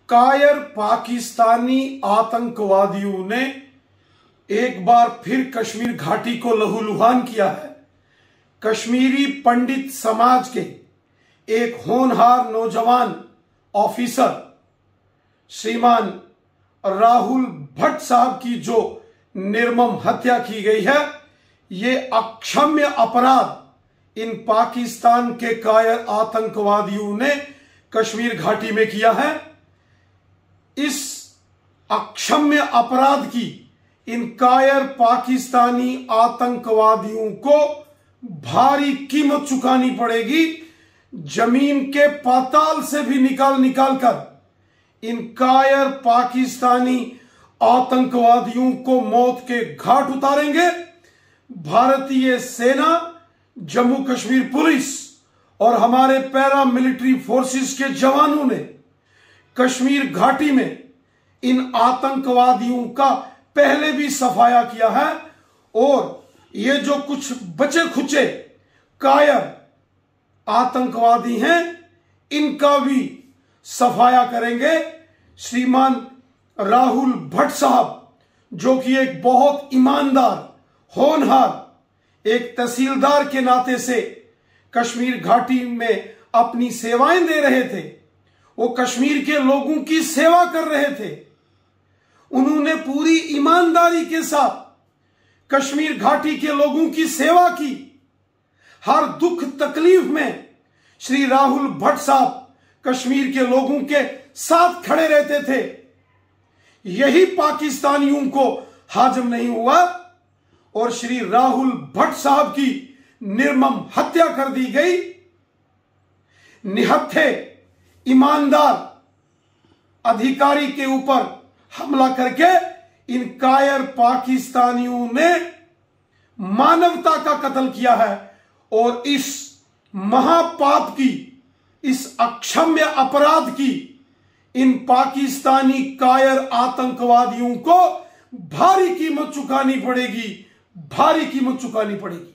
कायर पाकिस्तानी आतंकवादियों ने एक बार फिर कश्मीर घाटी को लहूलुहान किया है। कश्मीरी पंडित समाज के एक होनहार नौजवान ऑफिसर श्रीमान राहुल भट्ट साहब की जो निर्मम हत्या की गई है, ये अक्षम्य अपराध इन पाकिस्तान के कायर आतंकवादियों ने कश्मीर घाटी में किया है। इस अक्षम्य अपराध की इन कायर पाकिस्तानी आतंकवादियों को भारी कीमत चुकानी पड़ेगी। जमीन के पाताल से भी निकाल कर इन कायर पाकिस्तानी आतंकवादियों को मौत के घाट उतारेंगे। भारतीय सेना, जम्मू कश्मीर पुलिस और हमारे पैरा मिलिट्री फोर्सेस के जवानों ने कश्मीर घाटी में इन आतंकवादियों का पहले भी सफाया किया है और ये जो कुछ बचे खुचे कायर आतंकवादी हैं, इनका भी सफाया करेंगे। श्रीमान राहुल भट्ट साहब, जो कि एक बहुत ईमानदार, होनहार एक तहसीलदार के नाते से कश्मीर घाटी में अपनी सेवाएं दे रहे थे, वो कश्मीर के लोगों की सेवा कर रहे थे। उन्होंने पूरी ईमानदारी के साथ कश्मीर घाटी के लोगों की सेवा की। हर दुख तकलीफ में श्री राहुल भट्ट साहब कश्मीर के लोगों के साथ खड़े रहते थे। यही पाकिस्तानियों को हाजम नहीं हुआ और श्री राहुल भट्ट साहब की निर्मम हत्या कर दी गई। निहत्थे ईमानदार अधिकारी के ऊपर हमला करके इन कायर पाकिस्तानियों ने मानवता का कत्ल किया है और इस महापाप की, इस अक्षम्य अपराध की इन पाकिस्तानी कायर आतंकवादियों को भारी कीमत चुकानी पड़ेगी, भारी कीमत चुकानी पड़ेगी।